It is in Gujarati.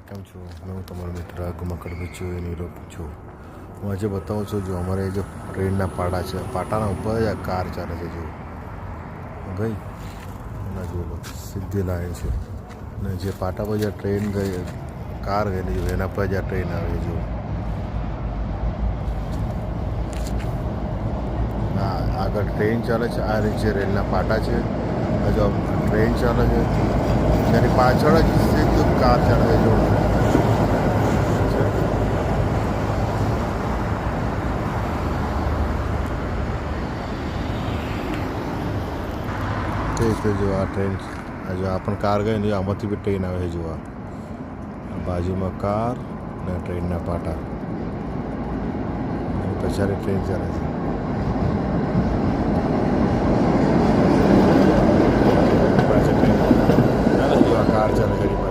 કેમ છો? હું તમારો મિત્ર ગમકડ બચ્ચો એની રોપ છું. હું આજે બતાવું છું જો અમારે જો ટ્રેનના પાટા છે, પાટાના ઉપર જ આ કાર ચાલે છે. જો ગઈ ના જોઈ લો, સીધી લાઈન છે ને જે પાટા પર જ્યાં ટ્રેન ગઈ, કાર ગયેલી જો એના પર જ આ ટ્રેન આવે. જો આગળ ટ્રેન ચાલે છે, આ નીચે રેલના પાટા છે. જો ટ્રેન ચાલે છે તેની પાછળ જ સીધું કાર ચાલે છે. જો તે રીતે જો આ ટ્રેન, આ જો આ પણ કાર ગઈ ને આમાંથી બી ટ્રેન આવે છે. જો આ બાજુમાં કાર ને ટ્રેનના પાટા, પછાડી ટ્રેન ચાલે છે. પાછળ ટ્રેન ચાલે, જો આ કાર ચાલે છે.